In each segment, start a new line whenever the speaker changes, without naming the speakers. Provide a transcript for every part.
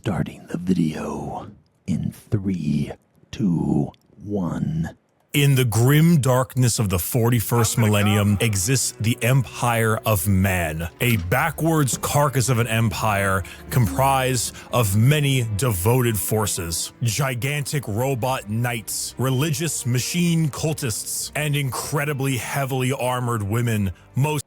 Starting the video in 3, 2, 1.
In the grim darkness of the 41st millennium exists the Empire of Man, a backwards carcass of an empire comprised of many devoted forces, gigantic robot knights, religious machine cultists, and incredibly heavily armored women, most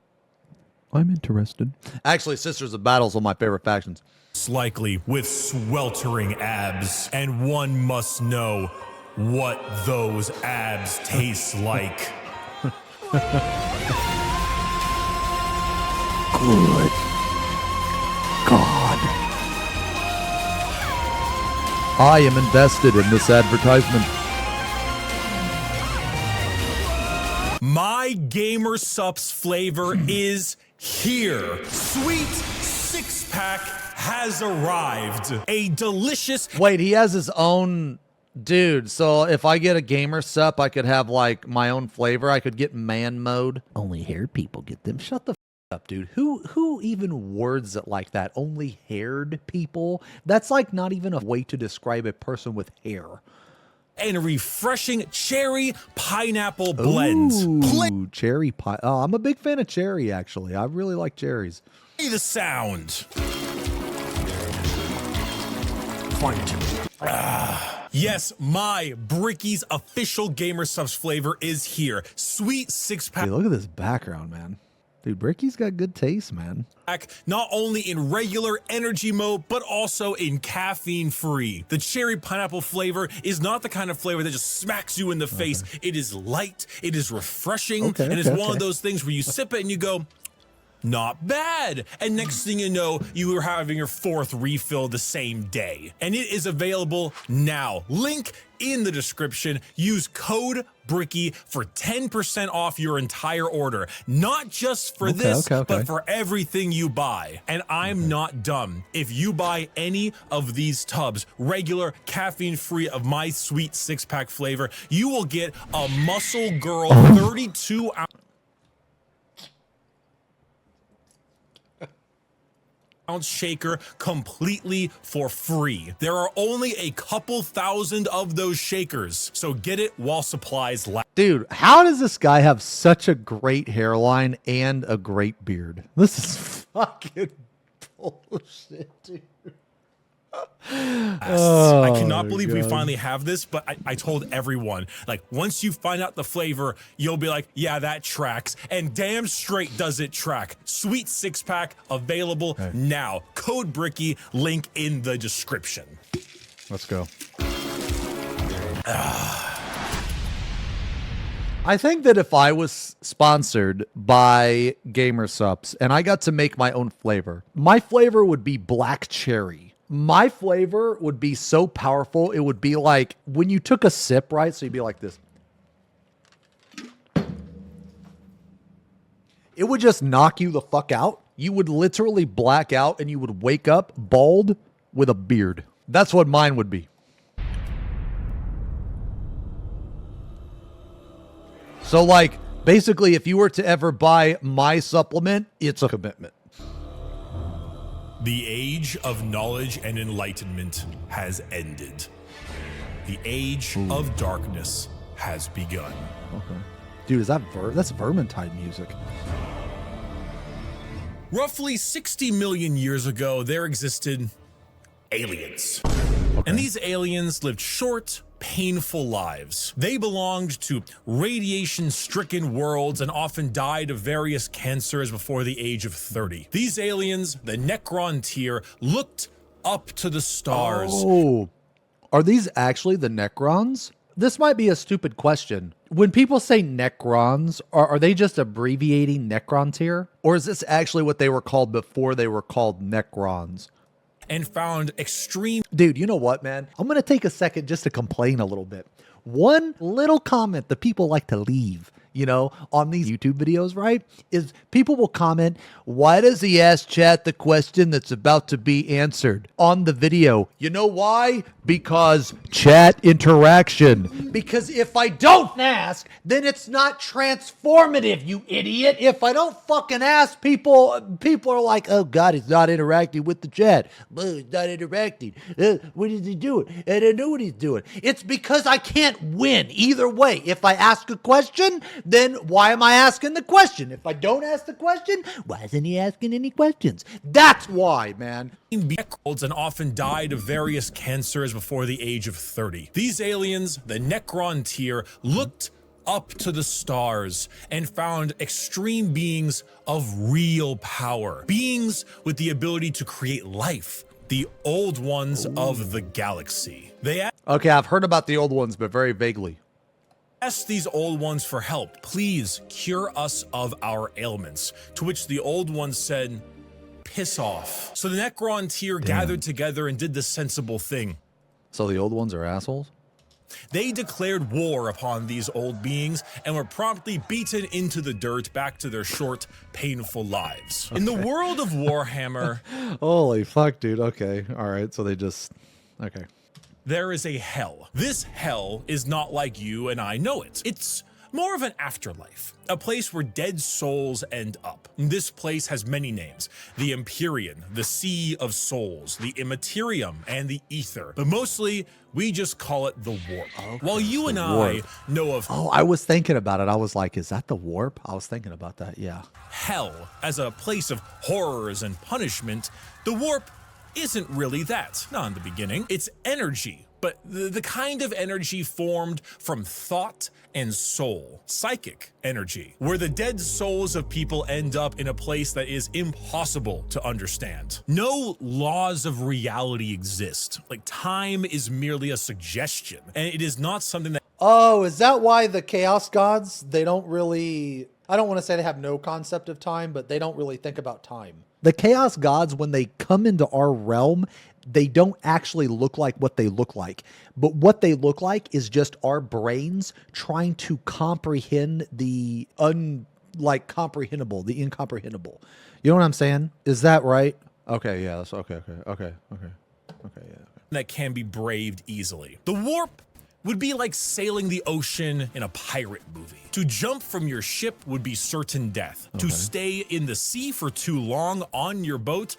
I'm interested.
Actually, Sisters of Battle's one of my favorite factions.
likely with sweltering abs, and one must know what those abs taste like.
Good God.
I am invested in this advertisement.
My Gamer Sups flavor is here. Sweet six-pack has arrived. A delicious...
Wait, he has his own... Dude, so if I get a Gamer Sup, I could have, like, my own flavor. I could get man mode.
Only haired people get them.
Shut the up, dude. Who even words it like that? Only haired people? That's, like, not even a way to describe a person with hair.
And a refreshing cherry pineapple blend.
Ooh, cherry pie. Oh, I'm a big fan of cherry, actually. I really like cherries.
Play the sound. Yes, my Bricky's official Gamer Subs flavor is here. Sweet six-pack.
Hey, look at this background, man. Dude, Bricky's got good taste, man.
Not only in regular energy mode, but also in caffeine free. The cherry pineapple flavor is not the kind of flavor that just smacks you in the face. It is light, it is refreshing, and it's one of those things where you sip it and you go, not bad. And next thing you know, you are having your 4th refill the same day. And it is available now. Link in the description. Use code Bricky for 10% off your entire order. Not just for this, but for everything you buy. And I'm not dumb. If you buy any of these tubs, regular, caffeine-free of my sweet six-pack flavor, you will get a Muscle Girl 32-ounce shaker completely for free. There are only a couple thousand of those shakers, so get it while supplies last.
Dude, how does this guy have such a great hairline and a great beard? This is fucking bullshit, dude.
I cannot believe we finally have this, but I told everyone, like, once you find out the flavor, you'll be like, yeah, that tracks. And damn straight does it track. Sweet six-pack available now. Code Bricky, link in the description.
Let's go. I think that if I was sponsored by Gamer Sups and I got to make my own flavor, my flavor would be black cherry. My flavor would be so powerful, it would be like when you took a sip, right? So you'd be like this. It would just knock you the fuck out. You would literally black out and you would wake up bald with a beard. That's what mine would be. So like, basically, if you were to ever buy my supplement, it's a commitment.
The age of knowledge and enlightenment has ended. The age of darkness has begun.
Okay. Dude, is that that's Vermintide music?
Roughly 60 million years ago, there existed aliens. And these aliens lived short, painful lives. They belonged to radiation-stricken worlds and often died of various cancers before the age of 30. These aliens, the Necron tier, looked up to the stars.
Oh, are these actually the Necrons? This might be a stupid question. When people say Necrons, are they just abbreviating Necron tier? Or is this actually what they were called before they were called Necrons?
And found extreme...
Dude, you know what, man? I'm going to take a second just to complain a little bit. One little comment that people like to leave. you know, on these YouTube videos, right, is people will comment, why does he ask chat the question that's about to be answered on the video? You know why? Because chat interaction. Because if I don't ask, then it's not transformative, you idiot. If I don't fucking ask, people are like, oh God, he's not interacting with the chat. Well, he's not interacting. What is he doing? I don't know what he's doing. It's because I can't win either way. If I ask a question, then why am I asking the question? If I don't ask the question, why isn't he asking any questions? That's why, man.
Necrons and often died of various cancers before the age of 30. These aliens, the Necron tier, looked up to the stars and found extreme beings of real power. Beings with the ability to create life. The old ones of the galaxy. They
Okay, I've heard about the old ones, but very vaguely.
asked these old ones for help. Please cure us of our ailments. To which the old ones said, piss off. So the Necron tier gathered together and did the sensible thing.
So the old ones are assholes?
They declared war upon these old beings and were promptly beaten into the dirt back to their short, painful lives. In the world of Warhammer,
Holy fuck, dude. Okay. All right. So they just... Okay.
there is a hell. This hell is not like you and I know it. It's more of an afterlife, a place where dead souls end up. This place has many names: the Empyrean, the Sea of Souls, the Immaterium, and the Ether. But mostly, we just call it the Warp. Okay, while you and I know of
I was thinking about it. I was like, is that the warp? I was thinking about that, yeah.
hell as a place of horrors and punishment, the Warp isn't really that. Not in the beginning. It's energy. But the kind of energy formed from thought and soul, psychic energy, where the dead souls of people end up in a place that is impossible to understand. No laws of reality exist. Like, time is merely a suggestion, and it is not something that...
Oh, is that why the Chaos Gods, they don't really... I don't want to say they have no concept of time, but they don't really think about time. The Chaos Gods, when they come into our realm, they don't actually look like what they look like. But what they look like is just our brains trying to comprehend the incomprehensible. You know what I'm saying? Is that right? Okay, yeah, that's okay, yeah.
that can be braved easily. The Warp would be like sailing the ocean in a pirate movie. To jump from your ship would be certain death. To stay in the sea for too long on your boat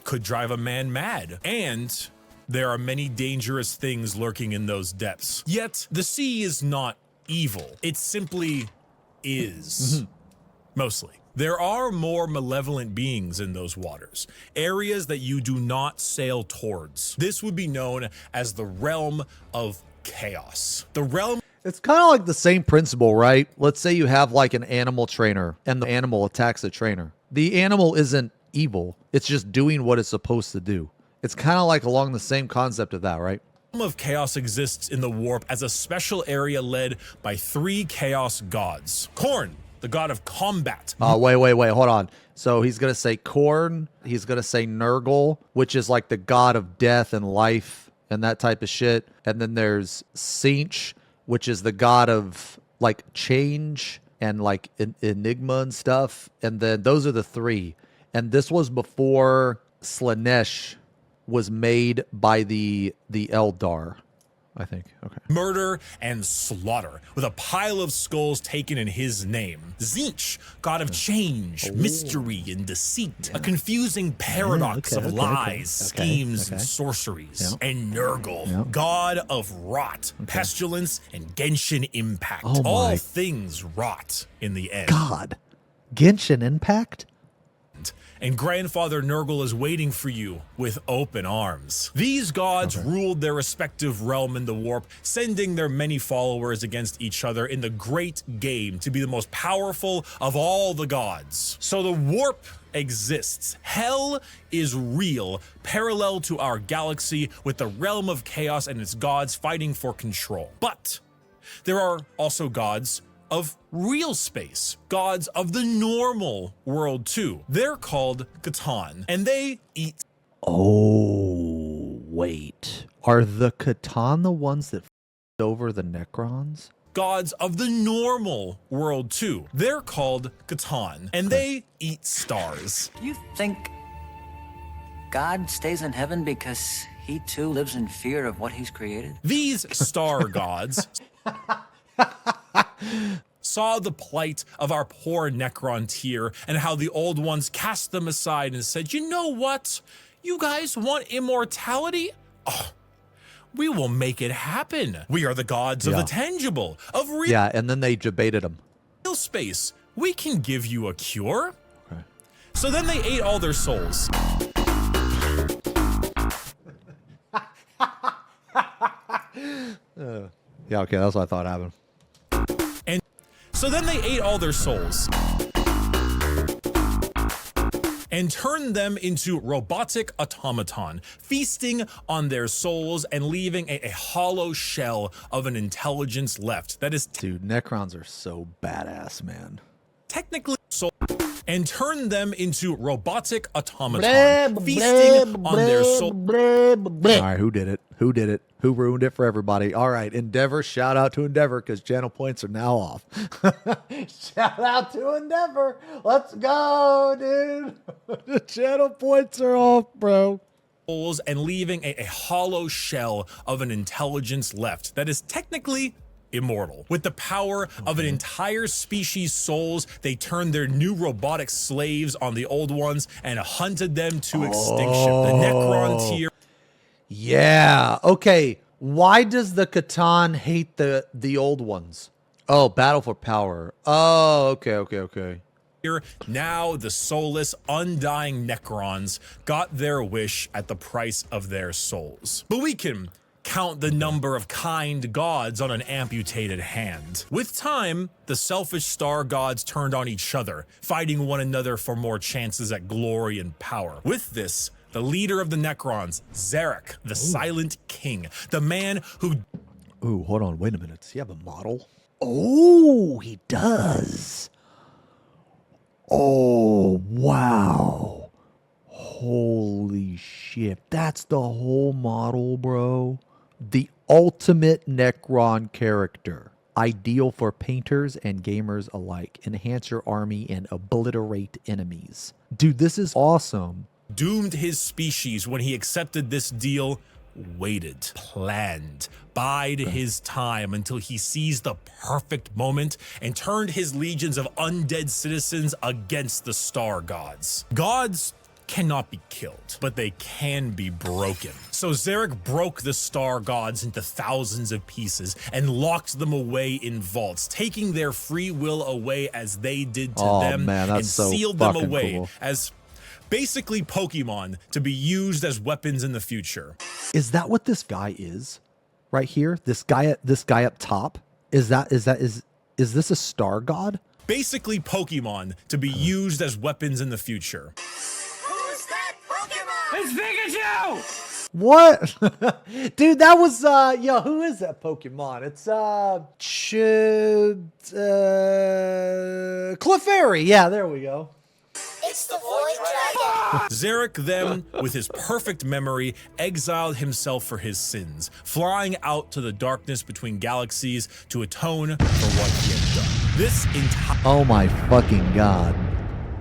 could drive a man mad. And there are many dangerous things lurking in those depths. Yet, the sea is not evil. It simply is. Mostly. There are more malevolent beings in those waters, areas that you do not sail towards. This would be known as the realm of chaos. The realm...
It's kind of like the same principle, right? Let's say you have like an animal trainer and the animal attacks the trainer. The animal isn't evil. It's just doing what it's supposed to do. It's kind of like along the same concept of that, right?
The realm of chaos exists in the Warp as a special area led by 3 chaos gods. Khorne, the god of combat.
Wait, hold on. So he's going to say Khorne. He's going to say Nurgle, which is like the god of death and life and that type of shit. And then there's Tzeentch, which is the god of like change and like enigma and stuff. And then those are the 3. And this was before Slaanesh was made by the Eldar, I think. Okay.
Murder and slaughter, with a pile of skulls taken in his name. Tzeentch, god of change, mystery, and deceit. A confusing paradox of lies, schemes, and sorceries. And Nurgle, god of rot, pestilence, and Genshin impact. All things rot in the end.
God. Genshin Impact?
And Grandfather Nurgle is waiting for you with open arms. These gods ruled their respective realm in the Warp, sending their many followers against each other in the great game to be the most powerful of all the gods. So the Warp exists. Hell is real, parallel to our galaxy, with the realm of chaos and its gods fighting for control. But there are also gods of real space, gods of the normal world too. They're called Catan, and they eat...
Oh, wait. Are the Catan the ones that f***ed over the Necrons?
gods of the normal world too. They're called Catan, and they eat stars.
Do you think God stays in heaven because he too lives in fear of what he's created?
These star gods saw the plight of our poor Necron tier and how the old ones cast them aside and said, you know what? You guys want immortality? Oh, we will make it happen. We are the gods of the tangible, of real
Yeah, and then they debated him.
space. We can give you a cure. Okay. So then they ate all their souls.
Yeah, okay, that's what I thought happened.
And so then they ate all their souls and turned them into robotic automaton, feasting on their souls and leaving a hollow shell of an intelligence left. That is
Dude, Necrons are so badass, man.
technically soul, and turned them into robotic automaton, feasting on their soul.
All right, who did it? Who did it? Who ruined it for everybody? All right, Endeavor, shout out to Endeavor because channel points are now off. Shout out to Endeavor. Let's go, dude. The channel points are off, bro.
And leaving a hollow shell of an intelligence left that is technically immortal. With the power of an entire species' souls, they turned their new robotic slaves on the old ones and hunted them to extinction. The Necron tier.
Yeah. Okay. Why does the Catan hate the old ones? Oh, battle for power. Oh, okay.
Now the soulless, undying Necrons got their wish at the price of their souls. But we can count the number of kind gods on an amputated hand. With time, the selfish star gods turned on each other, fighting one another for more chances at glory and power. With this, the leader of the Necrons, Zerich, the Silent King, the man who...
Ooh, hold on. Wait a minute. Does he have a model? Oh, he does. Oh, wow. Holy shit. That's the whole model, bro. The ultimate Necron character. Ideal for painters and gamers alike. Enhance your army and obliterate enemies. Dude, this is awesome.
doomed his species when he accepted this deal, waited, planned, bide his time until he seized the perfect moment and turned his legions of undead citizens against the star gods. Gods cannot be killed, but they can be broken. So Zerich broke the star gods into thousands of pieces and locked them away in vaults, taking their free will away as they did to them, and sealed them away as basically Pokemon to be used as weapons in the future.
Is that what this guy is? Right here? This guy up top? Is this a star god?
Basically Pokemon to be used as weapons in the future.
Who's that Pokemon?
It's Pikachu!
What? Dude, that was, yo, who is that Pokemon? It's, Clefairy. Yeah, there we go.
It's the Void Dragon.
Zerich then, with his perfect memory, exiled himself for his sins, flying out to the darkness between galaxies to atone for what he had done. This entire—
Oh my fucking god.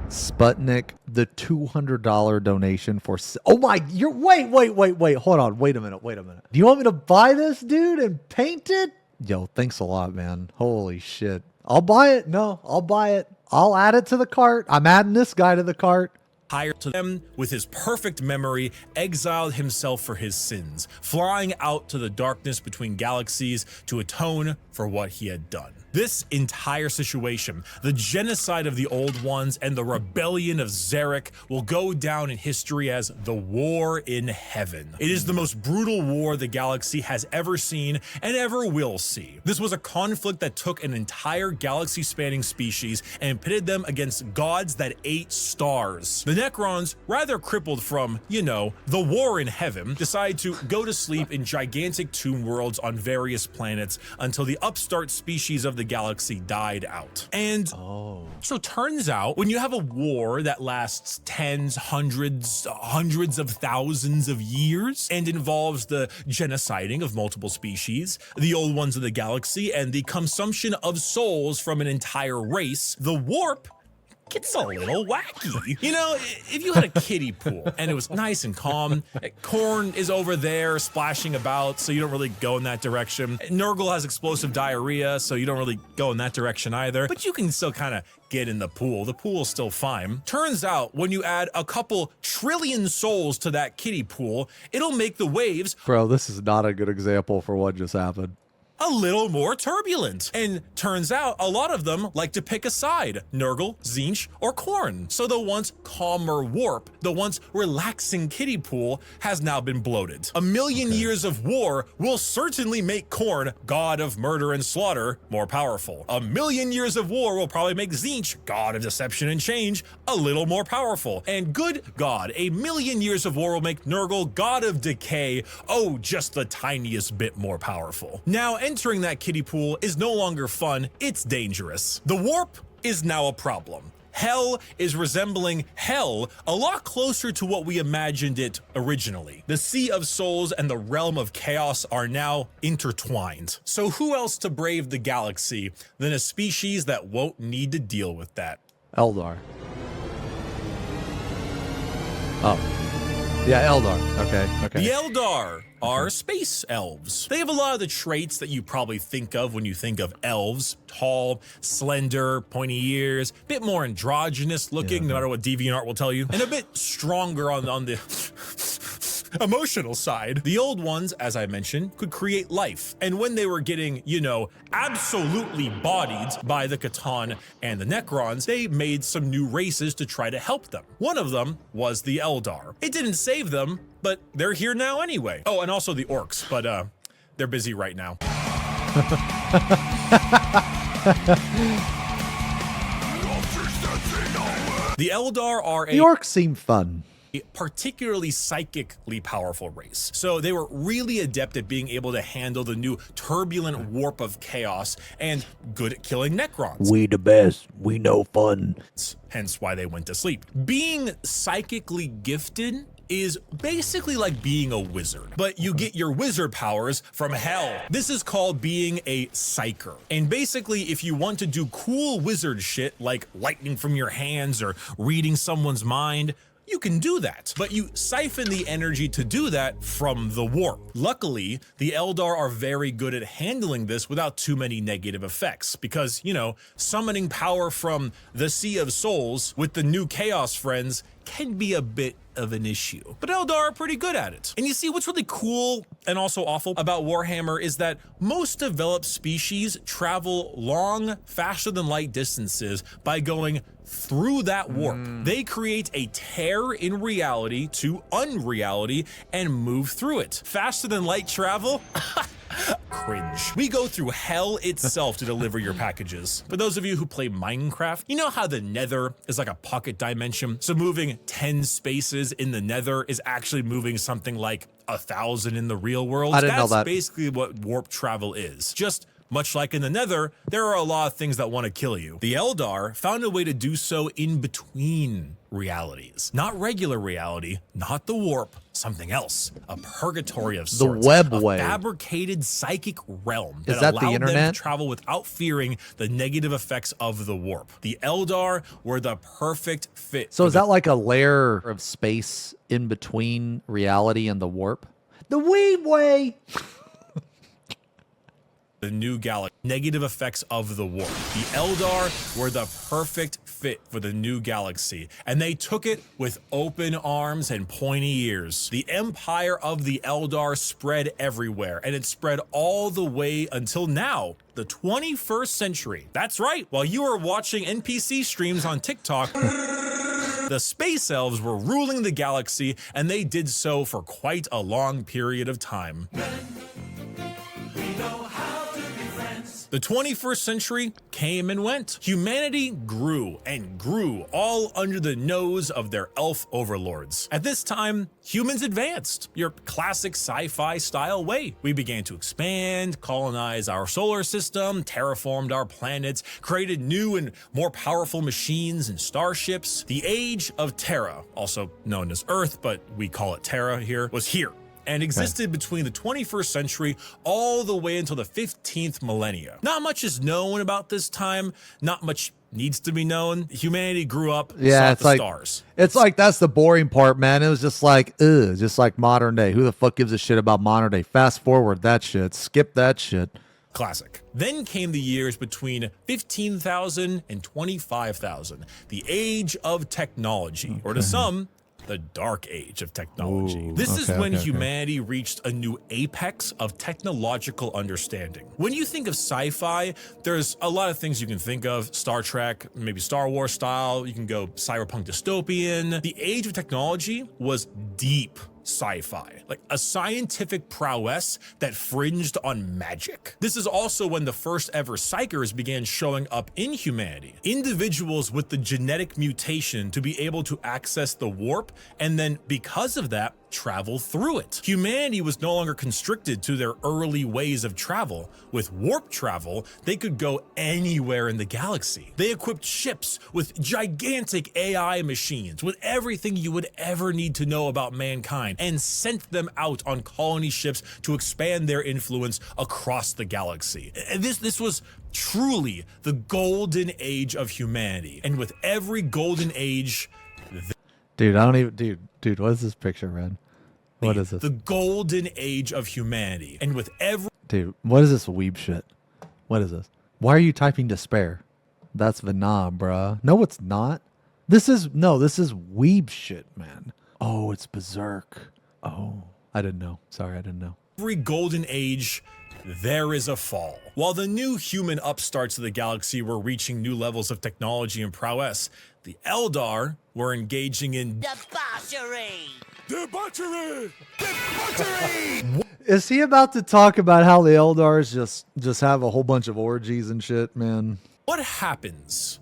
Sputnik, the $200 donation for— oh my, wait, hold on, wait a minute. Do you want me to buy this, dude, and paint it? Yo, thanks a lot, man. Holy shit. I'll buy it. No, I'll buy it. I'll add it to the cart. I'm adding this guy to the cart.
Hired to them, with his perfect memory, exiled himself for his sins, flying out to the darkness between galaxies to atone for what he had done. This entire situation, the genocide of the Old Ones and the rebellion of Zerich, will go down in history as the War in Heaven. It is the most brutal war the galaxy has ever seen and ever will see. This was a conflict that took an entire galaxy-spanning species and pitted them against gods that ate stars. The The Necrons, rather crippled from, you know, the war in heaven, decide to go to sleep in gigantic tomb worlds on various planets until the upstart species of the galaxy died out. And so turns out when you have a war that lasts tens, hundreds of thousands of years and involves the genociding of multiple species, the old ones of the galaxy, and the consumption of souls from an entire race, the warp gets a little wacky. You know, if you had a kiddie pool and it was nice and calm, Korn is over there splashing about, so you don't really go in that direction. Nurgle has explosive diarrhea, so you don't really go in that direction either, but you can still kind of get in the pool. The pool's still fine. Turns out when you add a couple trillion souls to that kiddie pool, it'll make the waves,
Bro, this is not a good example for what just happened.
a little more turbulent. And turns out a lot of them like to pick a side, Nurgle, Tzeentch, or Khorne. So the once calmer warp, the once relaxing kiddie pool, has now been bloated. A million years of war will certainly make Khorne, god of murder and slaughter, more powerful. A million years of war will probably make Tzeentch, god of deception and change, a little more powerful. And good God, a million years of war will make Nurgle, god of decay, oh, just the tiniest bit more powerful. Now, entering that kiddie pool is no longer fun, it's dangerous. The warp is now a problem. Hell is resembling hell a lot closer to what we imagined it originally. The Sea of Souls and the Realm of Chaos are now intertwined. So who else to brave the galaxy than a species that won't need to deal with that?
Eldar. Oh. Yeah, Eldar. Okay.
The Eldar are space elves. They have a lot of the traits that you probably think of when you think of elves. Tall, slender, pointy ears, bit more androgynous looking, no matter what DeviantArt will tell you, and a bit stronger on the emotional side. The old ones, as I mentioned, could create life. And when they were getting, you know, absolutely bodied by the Catan and the Necrons, they made some new races to try to help them. One of them was the Eldar. It didn't save them, but they're here now anyway. Oh, and also the orcs, but they're busy right now. The Eldar are
The orcs seem fun.
a particularly psychically powerful race. So they were really adept at being able to handle the new turbulent warp of chaos and good at killing Necrons.
We the best. We know fun.
Hence why they went to sleep. Being psychically gifted is basically like being a wizard, but you get your wizard powers from hell. This is called being a psyker. And basically, if you want to do cool wizard shit like lightning from your hands or reading someone's mind, you can do that, but you siphon the energy to do that from the warp. Luckily, the Eldar are very good at handling this without too many negative effects because, you know, summoning power from the Sea of Souls with the new Chaos friends can be a bit of an issue. But Eldar are pretty good at it. And you see, what's really cool and also awful about Warhammer is that most developed species travel long, faster than light distances by going through that warp. They create a tear in reality to unreality and move through it. Faster than light travel? Cringe. We go through hell itself to deliver your packages. For those of you who play Minecraft, you know how the Nether is like a pocket dimension? So moving 10 spaces in the Nether is actually moving something like 1,000 in the real world.
I didn't know
That's
that.
basically what warp travel is. Just much like in the Nether, there are a lot of things that want to kill you. The Eldar found a way to do so in between realities. Not regular reality, not the warp, something else. A purgatory of sorts.
web
a
way.
fabricated psychic realm
Is
that
that the
allowed them
internet?
to travel without fearing the negative effects of the warp. The Eldar were the perfect fit.
So
for
is that like a layer of space in between reality and the warp? The weeb way.
the new galaxy. Negative effects of the warp. The Eldar were the perfect fit for the new galaxy, and they took it with open arms and pointy ears. The empire of the Eldar spread everywhere, and it spread all the way until now, the 21st century. That's right, while you were watching NPC streams on TikTok, the space elves were ruling the galaxy, and they did so for quite a long period of time. The 21st century came and went. Humanity grew and grew, all under the nose of their elf overlords. At this time, humans advanced, your classic sci-fi style way. We began to expand, colonize our solar system, terraformed our planets, created new and more powerful machines and starships. The age of Terra, also known as Earth, but we call it Terra here, was here and existed between the 21st century all the way until the 15th millennia. Not much is known about this time, not much needs to be known. Humanity grew up,
Yeah,
sought
it's
the
like
stars.
it's like that's the boring part, man. It was just like, just like modern day. Who the fuck gives a shit about modern day? Fast forward that shit. Skip that shit.
Classic. Then came the years between 15,000 and 25,000, the age of technology, or to some, the dark age of technology. This is when humanity reached a new apex of technological understanding. When you think of sci-fi, there's a lot of things you can think of. Star Trek, maybe Star Wars style. You can go cyberpunk dystopian. The age of technology was deep sci-fi, like a scientific prowess that fringed on magic. This is also when the first ever psychers began showing up in humanity. Individuals with the genetic mutation to be able to access the warp, and then because of that, travel through it. Humanity was no longer constricted to their early ways of travel. With warp travel, they could go anywhere in the galaxy. They equipped ships with gigantic AI machines, with everything you would ever need to know about mankind, and sent them out on colony ships to expand their influence across the galaxy. This was truly the golden age of humanity. And with every golden age,
Dude, I don't even dude, what is this picture, man? What is this?
the golden age of humanity. And with every
Dude, what is this weeb shit? What is this? Why are you typing despair? That's Venom, bruh. No, it's not. This is weeb shit, man. Oh, it's Berserk. Oh, I didn't know. Sorry, I didn't know.
every golden age, there is a fall. While the new human upstarts of the galaxy were reaching new levels of technology and prowess, the Eldar were engaging in
Debauchery!
Is he about to talk about how the Eldars just have a whole bunch of orgies and shit, man?
what happens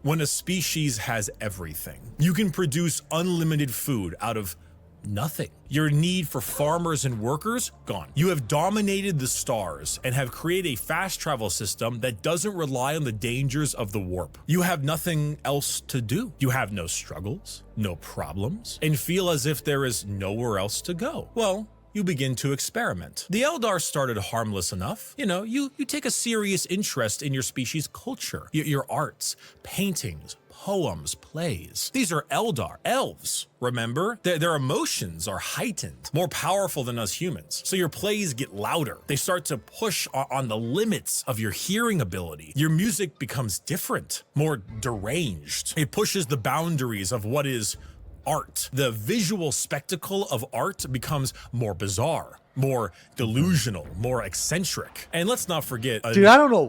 when a species has everything. You can produce unlimited food out of nothing. Your need for farmers and workers, gone. You have dominated the stars and have created a fast travel system that doesn't rely on the dangers of the warp. You have nothing else to do. You have no struggles, no problems, and feel as if there is nowhere else to go. Well, you begin to experiment. The Eldar started harmless enough. You know, you take a serious interest in your species' culture, your arts, paintings, poems, plays. These are Eldar, elves, remember? Their emotions are heightened, more powerful than us humans. So your plays get louder. They start to push on the limits of your hearing ability. Your music becomes different, more deranged. It pushes the boundaries of what is art. The visual spectacle of art becomes more bizarre, more delusional, more eccentric. And let's not forget,
Dude, I don't know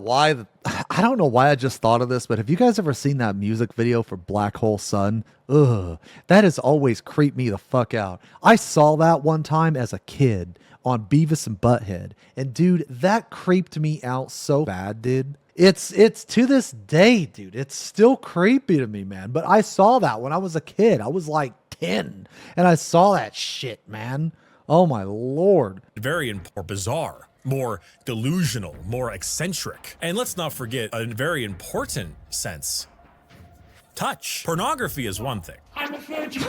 why I just thought of this, but have you guys ever seen that music video for Black Hole Sun? Ugh, that has always creeped me the fuck out. I saw that one time as a kid on Beavis and Butthead, and dude, that creeped me out so bad, dude. It's to this day, dude. It's still creepy to me, man. But I saw that when I was a kid. I was like 10, and I saw that shit, man. Oh my lord.
very more bizarre, more delusional, more eccentric. And let's not forget a very important sense. Touch. Pornography is one thing.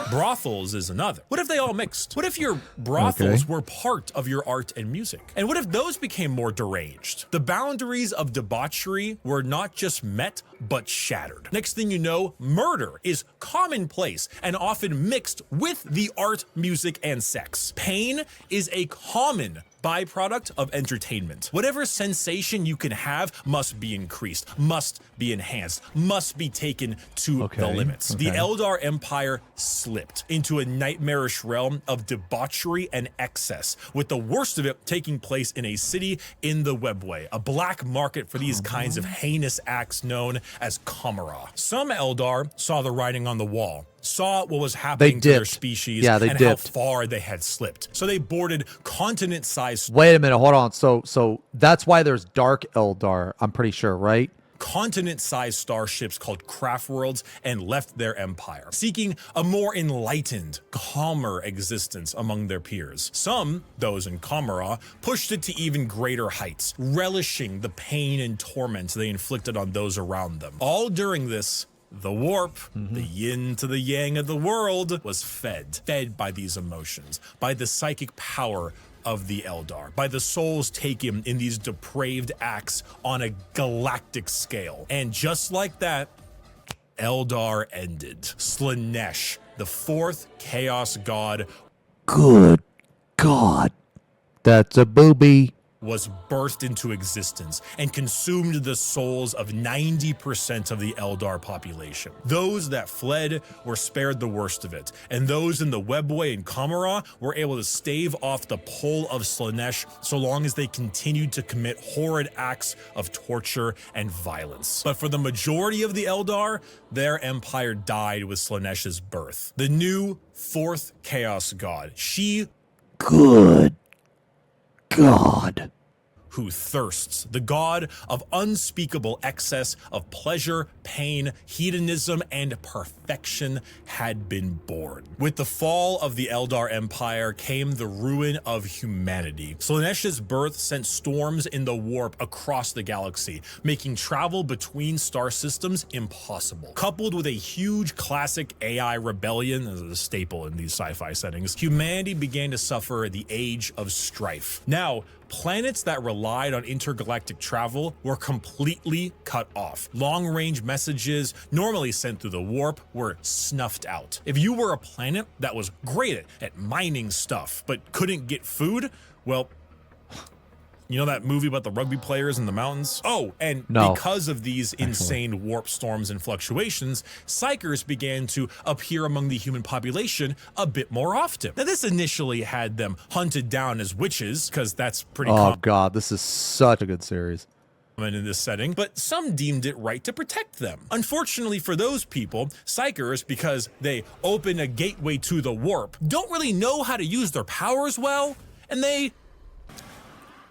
Brothels is another. What if they all mixed? What if your brothels were part of your art and music? And what if those became more deranged? The boundaries of debauchery were not just met, but shattered. Next thing you know, murder is commonplace and often mixed with the art, music, and sex. Pain is a common byproduct of entertainment. Whatever sensation you can have must be increased, must be enhanced, must be taken to the
Okay,
limits. The
okay.
Eldar Empire slipped into a nightmarish realm of debauchery and excess, with the worst of it taking place in a city in the Webway, a black market for these kinds of heinous acts known as Kamara. Some Eldar saw the writing on the wall, saw what was happening to their
dipped.
species
Yeah, they
and
dipped.
how far they had slipped. So they boarded continent-sized
Wait a minute, hold on. So that's why there's Dark Eldar, I'm pretty sure, right?
continent-sized starships called craft worlds and left their empire, seeking a more enlightened, calmer existence among their peers. Some, those in Kamara, pushed it to even greater heights, relishing the pain and torment they inflicted on those around them. All during this, the warp, the yin to the yang of the world, was fed by these emotions, by the psychic power of the Eldar, by the souls taken in these depraved acts on a galactic scale. And just like that, Eldar ended. Slaanesh, the fourth chaos god,
Good God.
That's a booby.
was birthed into existence and consumed the souls of 90% of the Eldar population. Those that fled were spared the worst of it, and those in the Webway and Kamara were able to stave off the pull of Slaanesh so long as they continued to commit horrid acts of torture and violence. But for the majority of the Eldar, their empire died with Slaanesh's birth. The new fourth chaos god, she
Good God.
who thirsts, the god of unspeakable excess of pleasure, pain, hedonism, and perfection, had been born. With the fall of the Eldar Empire came the ruin of humanity. Slaanesh's birth sent storms in the warp across the galaxy, making travel between star systems impossible. Coupled with a huge classic AI rebellion, as a staple in these sci-fi settings, humanity began to suffer the age of strife. Now, planets that relied on intergalactic travel were completely cut off. Long-range messages, normally sent through the warp, were snuffed out. If you were a planet that was great at mining stuff, but couldn't get food, well, you know that movie about the rugby players in the mountains? Oh, and
No.
because of these insane warp storms and fluctuations, psychers began to appear among the human population a bit more often. Now, this initially had them hunted down as witches, because that's pretty
Oh
common
God, this is such a good series.
in this setting, but some deemed it right to protect them. Unfortunately for those people, psychers, because they open a gateway to the warp, don't really know how to use their powers well, and they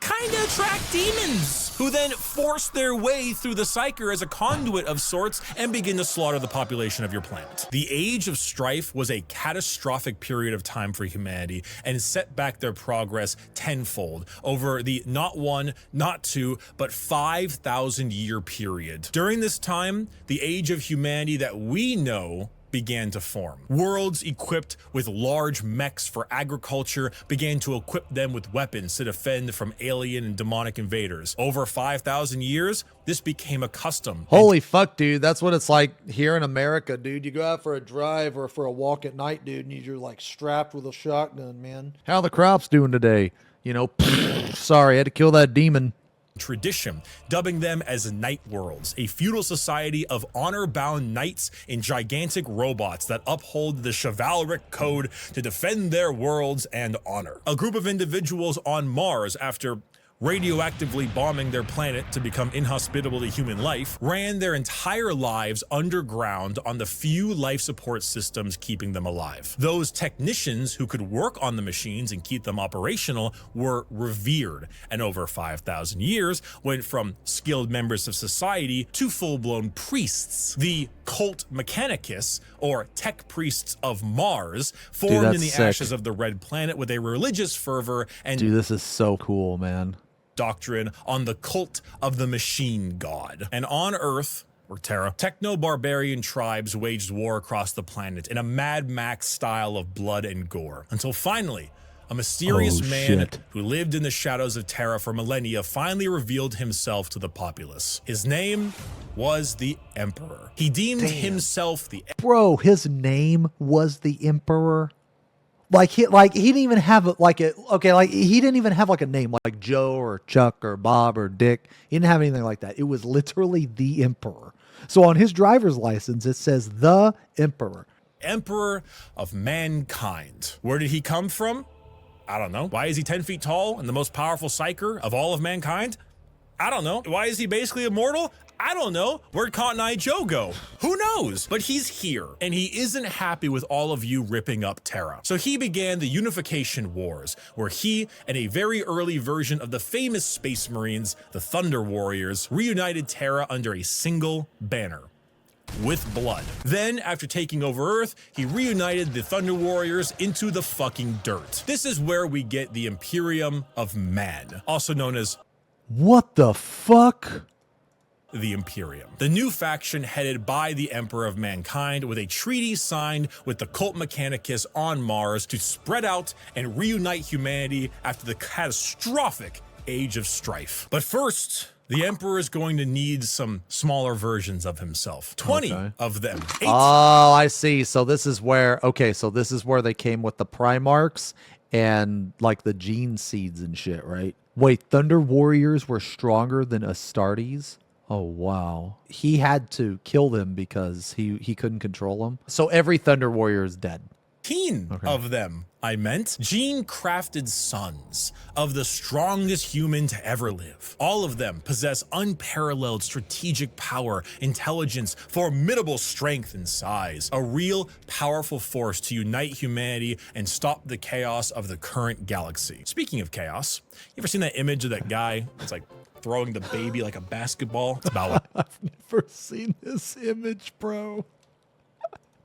kind of attract demons, who then force their way through the psyker as a conduit of sorts and begin to slaughter the population of your planet. The Age of Strife was a catastrophic period of time for humanity and set back their progress tenfold over the not one, not two, but 5,000 year period. During this time, the age of humanity that we know began to form. Worlds equipped with large mechs for agriculture began to equip them with weapons to defend from alien and demonic invaders. Over 5,000 years, this became a custom.
Holy fuck, dude. That's what it's like here in America, dude. You go out for a drive or for a walk at night, dude, and you're like strapped with a shotgun, man. How the crops doing today? You know, sorry, I had to kill that demon.
Tradition, dubbing them as night worlds, a feudal society of honor-bound knights in gigantic robots that uphold the chivalric code to defend their worlds and honor. A group of individuals on Mars, after radioactively bombing their planet to become inhospitable to human life, ran their entire lives underground on the few life support systems keeping them alive. Those technicians who could work on the machines and keep them operational were revered, and over 5,000 years went from skilled members of society to full-blown priests. The cult Mechanicus, or tech priests of Mars, formed
that's
in the
sick.
ashes of the Red Planet with a religious fervor and
Dude, this is so cool, man.
doctrine on the cult of the machine god. And on Earth, or Terra, techno-barbarian tribes waged war across the planet in a Mad Max style of blood and gore, until finally, a mysterious
Oh,
man
shit.
who lived in the shadows of Terra for millennia finally revealed himself to the populace. His name was the Emperor. He deemed himself the
Bro, his name was the Emperor. He didn't even have he didn't even have like a name like Joe or Chuck or Bob or Dick. He didn't have anything like that. It was literally the Emperor. So on his driver's license, it says the Emperor.
Emperor of mankind. Where did he come from? I don't know. Why is he 10 feet tall and the most powerful psyker of all of mankind? I don't know. Why is he basically immortal? I don't know. Where'd Cotton Eye Joe go? Who knows? But he's here, and he isn't happy with all of you ripping up Terra. So he began the Unification Wars, where he and a very early version of the famous Space Marines, the Thunder Warriors, reunited Terra under a single banner. With blood. Then, after taking over Earth, he reunited the Thunder Warriors into the fucking dirt. This is where we get the Imperium of Man, also known as
What the fuck?
the Imperium. The new faction headed by the Emperor of Mankind with a treaty signed with the Cult Mechanicus on Mars to spread out and reunite humanity after the catastrophic Age of Strife. But first, the Emperor is going to need some smaller versions of himself. 20 of them. 8.
Oh, I see. So this is where, so this is where they came with the Primarchs and like the gene seeds and shit, right? Wait, Thunder Warriors were stronger than Astartes? Oh, wow. He had to kill them because he couldn't control them. So every Thunder Warrior is dead.
15 of them, I meant. Gene-crafted sons of the strongest human to ever live. All of them possess unparalleled strategic power, intelligence, formidable strength and size. A real powerful force to unite humanity and stop the chaos of the current galaxy. Speaking of chaos, you ever seen that image of that guy? It's like throwing the baby like a basketball. It's about what?
I've never seen this image, bro.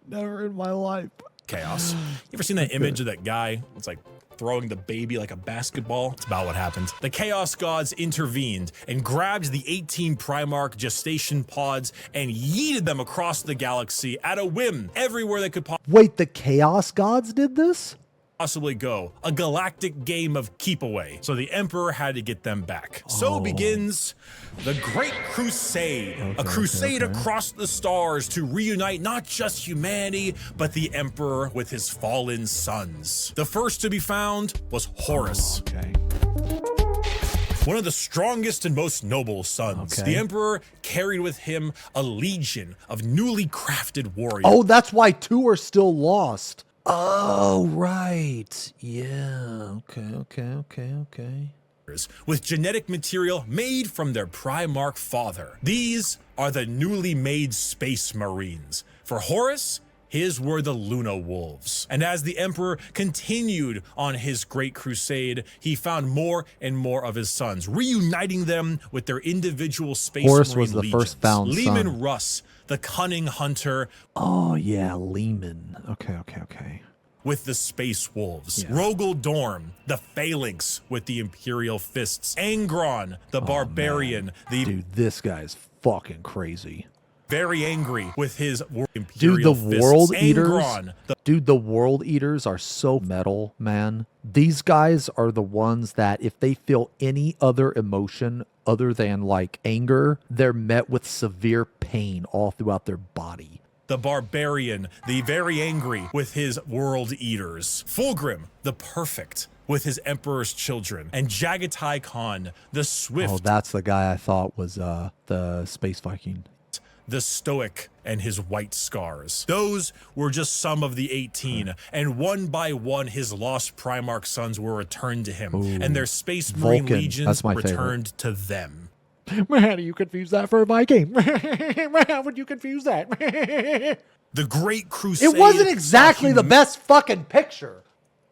Never in my life.
Chaos. You ever seen that image of that guy? It's like throwing the baby like a basketball. It's about what happened. The Chaos Gods intervened and grabbed the 18 Primarch gestation pods and yeeted them across the galaxy at a whim, everywhere they could
Wait, the Chaos Gods did this?
possibly go. A galactic game of keep away. So the Emperor had to get them back. So begins the Great Crusade. A crusade across the stars to reunite not just humanity, but the Emperor with his fallen sons. The first to be found was Horus. One of the strongest and most noble sons. The Emperor carried with him a legion of newly crafted warriors.
Oh, that's why 2 are still lost. Oh, right. Yeah. Okay.
With genetic material made from their Primarch father. These are the newly made Space Marines. For Horus, his were the Luna Wolves. And as the Emperor continued on his great crusade, he found more and more of his sons, reuniting them with their individual Space
Horus
Marine
was the
legions.
first found
Leman
son.
Russ, the cunning hunter.
Oh, yeah, Lehman. Okay.
With the Space Wolves. Rogel Dorm, the Phalanx with the Imperial Fists. Angron, the Barbarian.
Dude, this guy's fucking crazy.
Very angry with his Imperial
Dude, the
Fists.
World Eaters.
Angron,
Dude, the World Eaters are so metal, man. These guys are the ones that if they feel any other emotion other than like anger, they're met with severe pain all throughout their body.
the Barbarian, the Very Angry with his World Eaters. Fulgrim, the Perfect with his Emperor's Children. And Jagatai Khan, the Swift.
Oh, that's the guy I thought was the Space Viking.
The Stoic and his White Scars. Those were just some of the 18, and one by one his lost Primarch sons were returned to him, and their Space Marine
Vulcan,
legions
that's my
returned to them.
How do you confuse that for a Viking? How would you confuse that?
The Great Crusade.
It wasn't exactly the best fucking picture.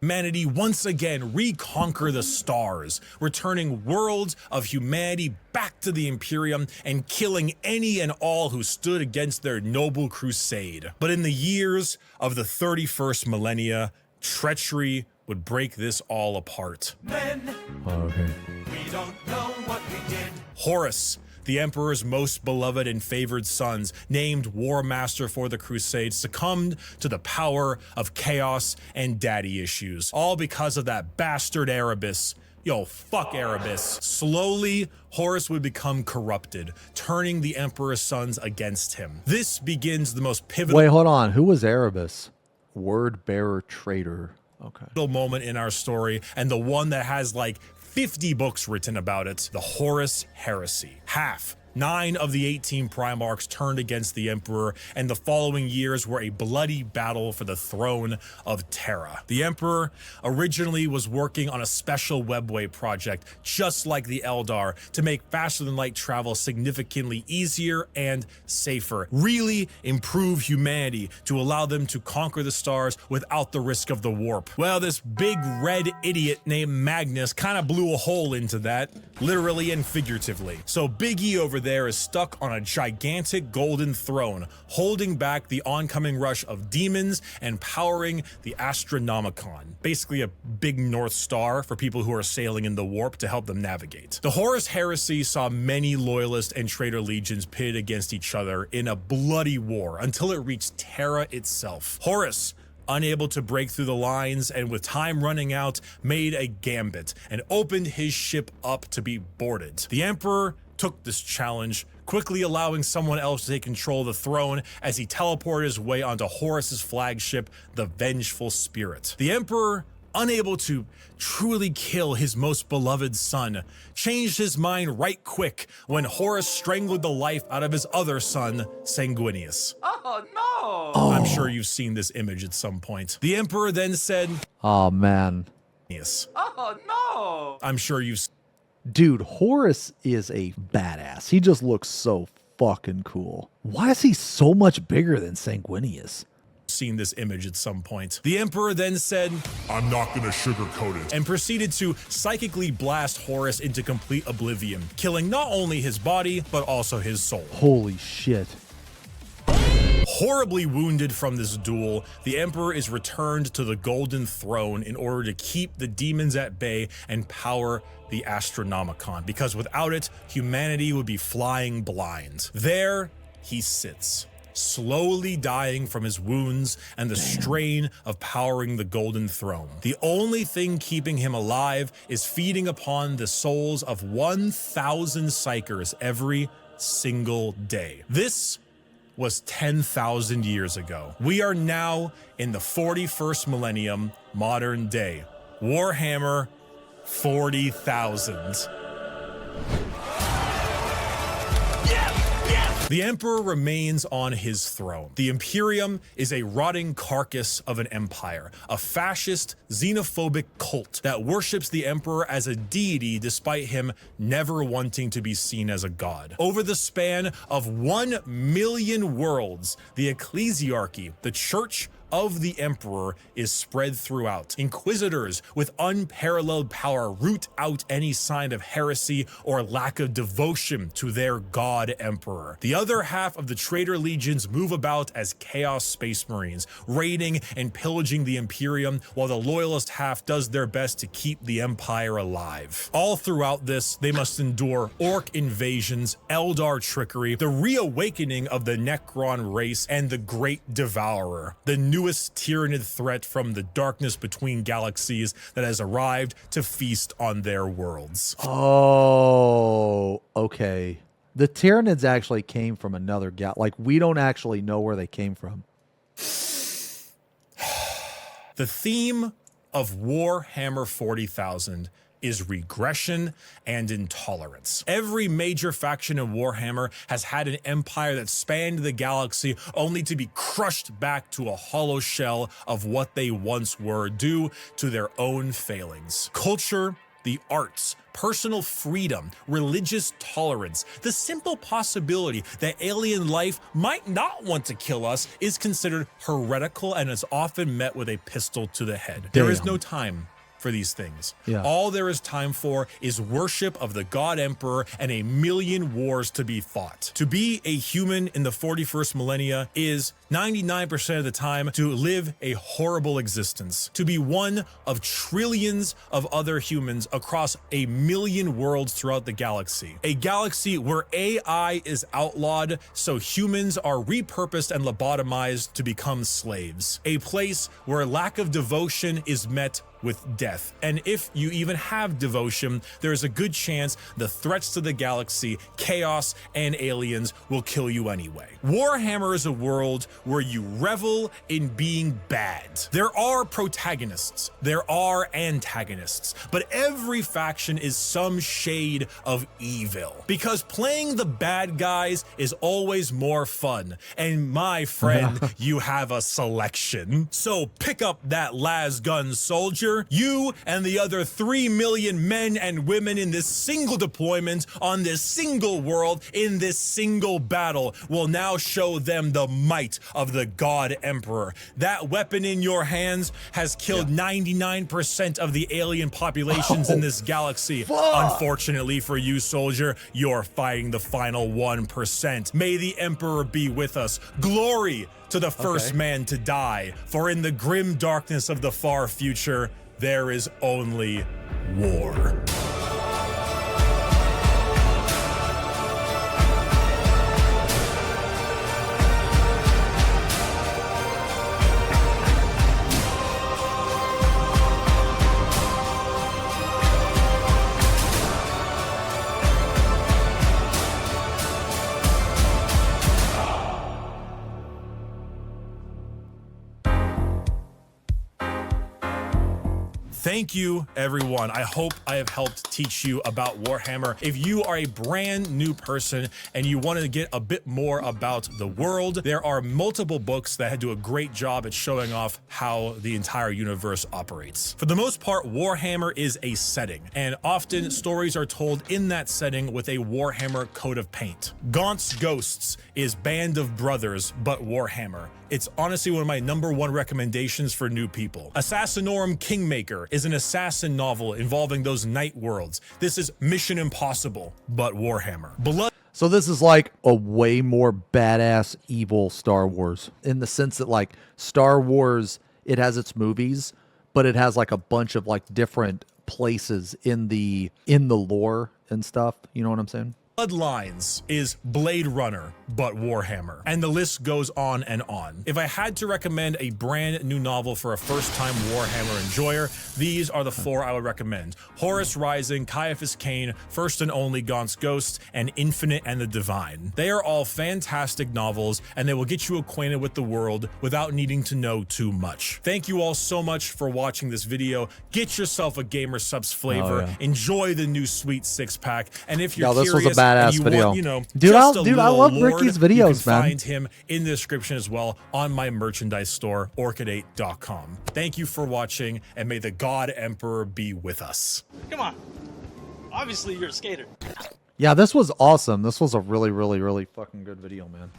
Humanity once again reconquer the stars, returning worlds of humanity back to the Imperium and killing any and all who stood against their noble crusade. But in the years of the 31st millennia, treachery would break this all apart.
Men,
Okay.
we don't know what we did.
Horus, the Emperor's most beloved and favored sons, named War Master for the Crusade, succumbed to the power of chaos and daddy issues, all because of that bastard Erebus. Yo, fuck Erebus. Slowly, Horus would become corrupted, turning the Emperor's sons against him. This begins the most pivotal
Wait, hold on. Who was Erebus? Word bearer traitor. Okay.
moment in our story, and the one that has like 50 books written about it, the Horus heresy. Half 9 of the 18 Primarchs turned against the Emperor, and the following years were a bloody battle for the throne of Terra. The Emperor originally was working on a special webway project, just like the Eldar, to make faster-than-light travel significantly easier and safer, really improve humanity to allow them to conquer the stars without the risk of the warp. Well, this big red idiot named Magnus kind of blew a hole into that, literally and figuratively. So Big E over there is stuck on a gigantic golden throne, holding back the oncoming rush of demons and powering the Astronomicon, basically a big North Star for people who are sailing in the warp to help them navigate. The Horus heresy saw many loyalist and traitor legions pitted against each other in a bloody war until it reached Terra itself. Horus, unable to break through the lines and with time running out, made a gambit and opened his ship up to be boarded. The Emperor took this challenge, quickly allowing someone else to take control of the throne as he teleported his way onto Horus's flagship, the Vengeful Spirit. The Emperor, unable to truly kill his most beloved son, changed his mind right quick when Horus strangled the life out of his other son, Sanguinius.
Oh no!
I'm sure you've seen this image at some point. The Emperor then said,
Oh, man.
"Yes."
Oh no!
I'm sure you've
Dude, Horus is a badass. He just looks so fucking cool. Why is he so much bigger than Sanguinius?
seen this image at some point. The Emperor then said, "I'm not gonna sugarcoat it," and proceeded to psychically blast Horus into complete oblivion, killing not only his body, but also his soul.
Holy shit.
Horribly wounded from this duel, the Emperor is returned to the Golden Throne in order to keep the demons at bay and power the Astronomicon, because without it, humanity would be flying blind. There he sits, slowly dying from his wounds and the strain of powering the Golden Throne. The only thing keeping him alive is feeding upon the souls of 1,000 Psykers every single day. This was 10,000 years ago. We are now in the 41st millennium, modern day. Warhammer 40,000. The Emperor remains on his throne. The Imperium is a rotting carcass of an empire, a fascist, xenophobic cult that worships the Emperor as a deity despite him never wanting to be seen as a god. Over the span of 1 million worlds, the ecclesiarchy, the church of the Emperor, is spread throughout. Inquisitors with unparalleled power root out any sign of heresy or lack of devotion to their god Emperor. The other half of the traitor legions move about as Chaos Space Marines, raiding and pillaging the Imperium, while the loyalist half does their best to keep the Empire alive. All throughout this, they must endure Orc invasions, Eldar trickery, the reawakening of the Necron race, and the Great Devourer, the newest tyrannid threat from the darkness between galaxies that has arrived to feast on their worlds.
Oh, okay. The Tyranids actually came from another like, we don't actually know where they came from.
The theme of Warhammer 40,000 is regression and intolerance. Every major faction in Warhammer has had an empire that spanned the galaxy only to be crushed back to a hollow shell of what they once were due to their own failings. Culture, the arts, personal freedom, religious tolerance, the simple possibility that alien life might not want to kill us is considered heretical and is often met with a pistol to the head. There is no time for these things.
Yeah.
All there is time for is worship of the God Emperor and a million wars to be fought. To be a human in the 41st millennia is 99% of the time to live a horrible existence, to be one of trillions of other humans across a million worlds throughout the galaxy. A galaxy where AI is outlawed, so humans are repurposed and lobotomized to become slaves. A place where lack of devotion is met with death. And if you even have devotion, there is a good chance the threats to the galaxy, chaos, and aliens will kill you anyway. Warhammer is a world where you revel in being bad. There are protagonists, there are antagonists, but every faction is some shade of evil. Because playing the bad guys is always more fun. And my friend, you have a selection. So pick up that las gun soldier. You and the other 3 million men and women in this single deployment on this single world in this single battle will now show them the might of the God Emperor. That weapon in your hands has killed 99% of the alien populations in this galaxy. Unfortunately for you, soldier, you're fighting the final 1%. May the Emperor be with us. Glory to the first man to die, for in the grim darkness of the far future, there is only war. Thank you, everyone. I hope I have helped teach you about Warhammer. If you are a brand new person and you want to get a bit more about the world, there are multiple books that do a great job at showing off how the entire universe operates. For the most part, Warhammer is a setting, and often stories are told in that setting with a Warhammer coat of paint. Gaunt's Ghosts is Band of Brothers, but Warhammer. It's honestly one of my #1 recommendations for new people. Assassinorum Kingmaker is an assassin novel involving those night worlds. This is Mission Impossible, but Warhammer.
So this is like a way more badass evil Star Wars, in the sense that like Star Wars, it has its movies, but it has like a bunch of like different places in the lore and stuff. You know what I'm saying?
Bloodlines is Blade Runner, but Warhammer. And the list goes on and on. If I had to recommend a brand new novel for a first-time Warhammer enjoyer, these are the 4 I would recommend. Horus Rising, Caiaphas Cain, First and Only Gaunt's Ghost, and Infinite and the Divine. They are all fantastic novels, and they will get you acquainted with the world without needing to know too much. Thank you all so much for watching this video. Get yourself a Gamer Subs flavor. Enjoy the new Sweet 6-pack. And if you're
this was
curious,
a badass
you
video.
Want, you know,
Dude,
just a
I
little
love
lore,
Bricky's
you
videos,
can
man.
find him in the description as well on my merchandise store, orchid8.com. Thank you for watching, and may the God Emperor be with us.
Come on. Obviously, you're a skater.
Yeah, this was awesome. This was a really, really, really fucking good video, man.